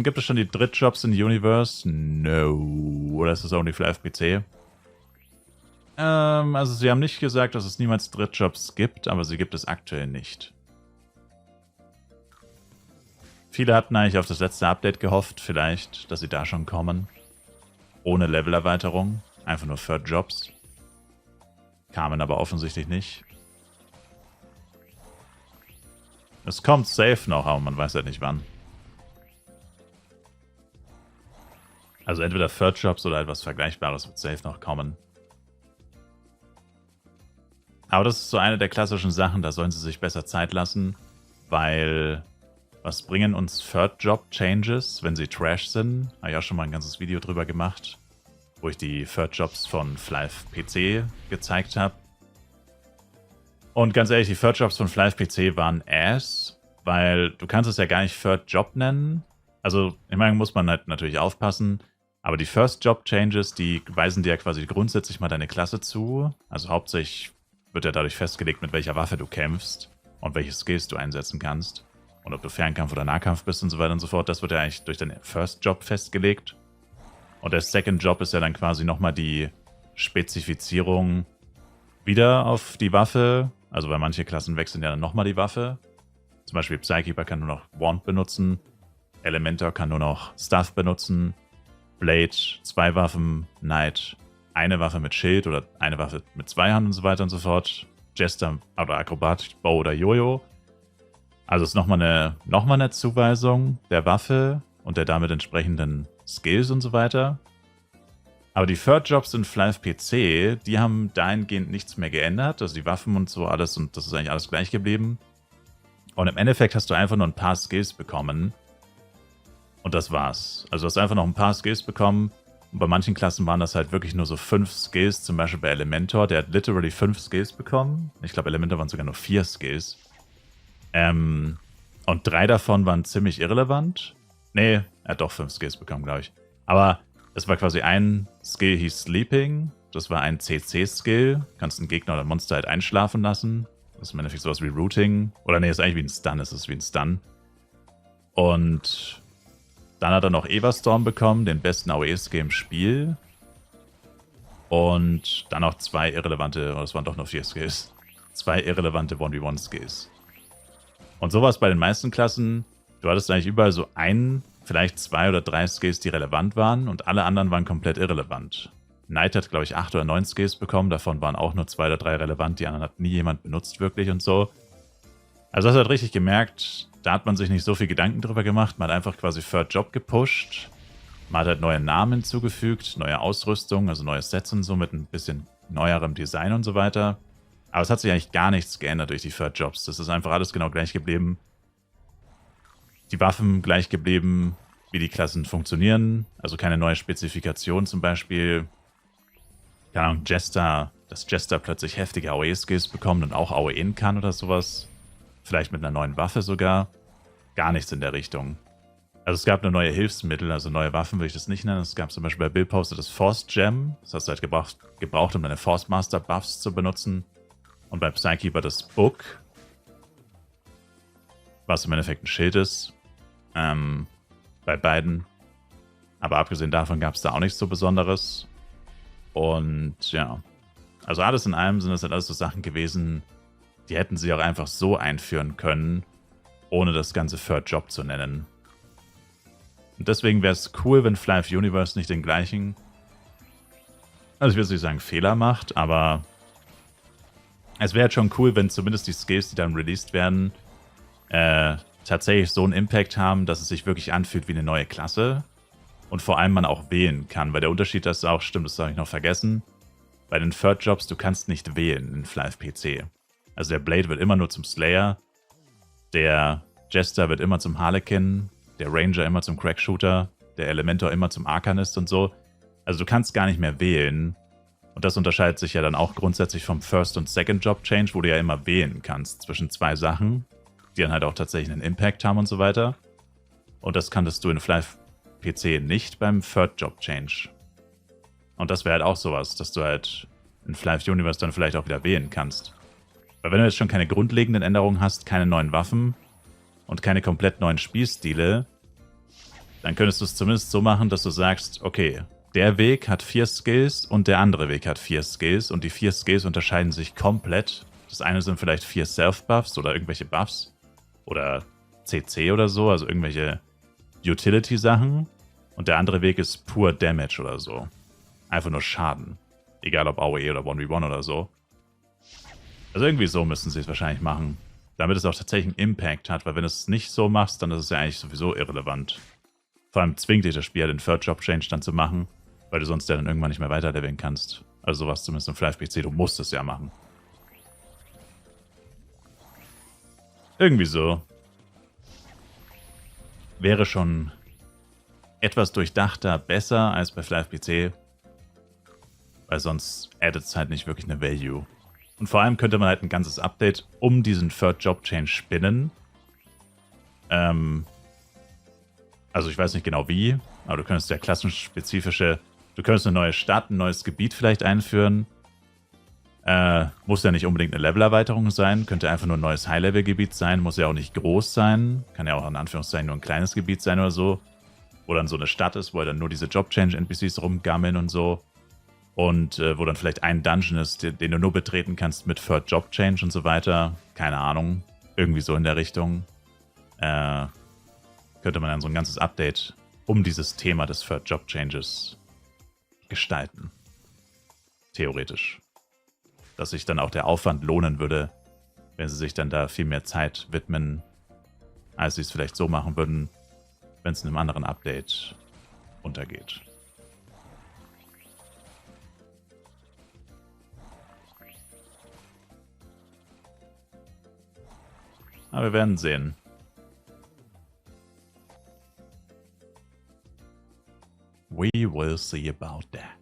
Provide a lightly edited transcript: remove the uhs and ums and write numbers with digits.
Gibt es schon die Drittjobs in Universe? No. Oder ist das only für FPC? Also sie haben nicht gesagt, dass es niemals Drittjobs gibt, aber sie gibt es aktuell nicht. Viele hatten eigentlich auf das letzte Update gehofft, vielleicht, dass sie da schon kommen. Ohne Levelerweiterung. Einfach nur Third Jobs. Kamen aber offensichtlich nicht. Es kommt safe noch, aber man weiß halt nicht wann. Also entweder Third Jobs oder etwas Vergleichbares wird safe noch kommen. Aber das ist so eine der klassischen Sachen, da sollen sie sich besser Zeit lassen, weil was bringen uns Third Job Changes, wenn sie Trash sind? Habe ich auch schon mal ein ganzes Video drüber gemacht, wo ich die Third Jobs von Flive PC gezeigt habe. Und ganz ehrlich, die Third Jobs von Flive PC waren ass, weil du kannst es ja gar nicht Third Job nennen. Also, ich meine, muss man halt natürlich aufpassen. Aber die First Job Changes, die weisen dir ja quasi grundsätzlich mal deine Klasse zu. Also hauptsächlich wird ja dadurch festgelegt, mit welcher Waffe du kämpfst und welche Skills du einsetzen kannst. Und ob du Fernkampf oder Nahkampf bist und so weiter und so fort. Das wird ja eigentlich durch deinen First Job festgelegt. Und der Second Job ist ja dann quasi nochmal die Spezifizierung wieder auf die Waffe. Also bei manchen Klassen wechseln ja dann nochmal die Waffe. Zum Beispiel Psykeeper kann nur noch Wand benutzen. Elementor kann nur noch Stuff benutzen. Blade, 2 Waffen, Knight, eine Waffe mit Schild oder eine Waffe mit 2 Hand und so weiter und so fort. Jester oder Akrobat, Bow oder Jojo. Also ist nochmal eine Zuweisung der Waffe und der damit entsprechenden Skills und so weiter. Aber die Third Jobs in Flive PC, die haben dahingehend nichts mehr geändert. Also die Waffen und so alles und das ist eigentlich alles gleich geblieben. Und im Endeffekt hast du einfach nur ein paar Skills bekommen. Und das war's. Also du hast einfach noch ein paar Skills bekommen. Und bei manchen Klassen waren das halt wirklich nur so 5 Skills. Zum Beispiel bei Elementor, der hat literally 5 Skills bekommen. Ich glaube, Elementor waren sogar nur 4 Skills. Und 3 davon waren ziemlich irrelevant. Nee, er hat doch 5 Skills bekommen, glaube ich. Aber es war quasi ein Skill, hieß Sleeping. Das war ein CC-Skill. Kannst einen Gegner oder Monster halt einschlafen lassen. Das ist im Endeffekt sowas wie Routing. Oder nee, ist eigentlich wie ein Stun. Es ist wie ein Stun. Und dann hat er noch Everstorm bekommen, den besten AOE-Skill im Spiel. Und dann noch 2 irrelevante, oder es waren doch nur 4 Skills. 2 irrelevante 1v1-Skills. Und sowas bei den meisten Klassen. Du hattest eigentlich überall so vielleicht 2 oder 3 Skills, die relevant waren. Und alle anderen waren komplett irrelevant. Knight hat, glaube ich, 8 oder 9 Skills bekommen. Davon waren auch nur 2 oder 3 relevant. Die anderen hat nie jemand benutzt wirklich und so. Also das hat richtig gemerkt, da hat man sich nicht so viel Gedanken drüber gemacht. Man hat einfach quasi Third Job gepusht. Man hat halt neue Namen hinzugefügt, neue Ausrüstung, also neue Sets und so mit ein bisschen neuerem Design und so weiter. Aber es hat sich eigentlich gar nichts geändert durch die Third Jobs. Das ist einfach alles genau gleich geblieben. Die Waffen gleich geblieben, wie die Klassen funktionieren. Also keine neue Spezifikation zum Beispiel. Keine Ahnung, dass Jester plötzlich heftige AOE-Skills bekommt und auch AOEen kann oder sowas. Vielleicht mit einer neuen Waffe sogar. Gar nichts in der Richtung. Also es gab nur neue Hilfsmittel, also neue Waffen würde ich das nicht nennen. Es gab zum Beispiel bei Bill Poster das Force Gem. Das hast du halt gebraucht, um deine Force Master Buffs zu benutzen. Und bei Psykeeper das Book. Was im Endeffekt ein Schild ist. Bei beiden. Aber abgesehen davon gab es da auch nichts so Besonderes. Und ja. Also alles in allem sind das halt alles so Sachen gewesen, die hätten sie auch einfach so einführen können, ohne das Ganze Third Job zu nennen. Und deswegen wäre es cool, wenn Flive Universe nicht den gleichen, also ich will nicht sagen Fehler macht, aber es wäre halt schon cool, wenn zumindest die Skills, die dann released werden, tatsächlich so einen Impact haben, dass es sich wirklich anfühlt wie eine neue Klasse und vor allem man auch wählen kann, weil der Unterschied ist auch, stimmt, das habe ich noch vergessen, bei den Third Jobs, du kannst nicht wählen in Flive PC. Also der Blade wird immer nur zum Slayer, der Jester wird immer zum Harlequin, der Ranger immer zum Crack-Shooter, der Elementor immer zum Arcanist und so. Also du kannst gar nicht mehr wählen. Und das unterscheidet sich ja dann auch grundsätzlich vom First- und Second-Job-Change, wo du ja immer wählen kannst zwischen 2 Sachen, die dann halt auch tatsächlich einen Impact haben und so weiter. Und das kanntest du in Flive PC nicht beim Third-Job-Change. Und das wäre halt auch sowas, dass du halt in Flive Universe dann vielleicht auch wieder wählen kannst. Weil wenn du jetzt schon keine grundlegenden Änderungen hast, keine neuen Waffen und keine komplett neuen Spielstile, dann könntest du es zumindest so machen, dass du sagst, okay, der Weg hat 4 Skills und der andere Weg hat 4 Skills und die 4 Skills unterscheiden sich komplett. Das eine sind vielleicht 4 Self-Buffs oder irgendwelche Buffs oder CC oder so, also irgendwelche Utility-Sachen. Und der andere Weg ist pur Damage oder so. Einfach nur Schaden. Egal ob AOE oder 1v1 oder so. Also irgendwie so müssen sie es wahrscheinlich machen. Damit es auch tatsächlich einen Impact hat, weil wenn du es nicht so machst, dann ist es ja eigentlich sowieso irrelevant. Vor allem zwingt dich das Spiel, den Third Job Change dann zu machen, weil du sonst ja dann irgendwann nicht mehr weiterleveln kannst. Also sowas zumindest im FlyFPC, du musst es ja machen. Irgendwie so. Wäre schon etwas durchdachter besser als bei FlyFPC, weil sonst addet es halt nicht wirklich eine Value. Und vor allem könnte man halt ein ganzes Update um diesen Third Job Change spinnen. Also ich weiß nicht genau wie, aber du könntest ja klassenspezifische, du könntest eine neue Stadt, ein neues Gebiet vielleicht einführen. Muss ja nicht unbedingt eine Levelerweiterung sein, könnte einfach nur ein neues High-Level-Gebiet sein, muss ja auch nicht groß sein, kann ja auch in Anführungszeichen nur ein kleines Gebiet sein oder so. Wo dann so eine Stadt ist, wo dann nur diese Job-Change-NPCs rumgammeln und so. Und wo dann vielleicht ein Dungeon ist, den du nur betreten kannst mit Third Job Change und so weiter. Keine Ahnung. Irgendwie so in der Richtung. Könnte man dann so ein ganzes Update um dieses Thema des Third Job Changes gestalten. Theoretisch. Dass sich dann auch der Aufwand lohnen würde, wenn sie sich dann da viel mehr Zeit widmen, als sie es vielleicht so machen würden, wenn es in einem anderen Update untergeht. Aber wir werden sehen. We will see about that.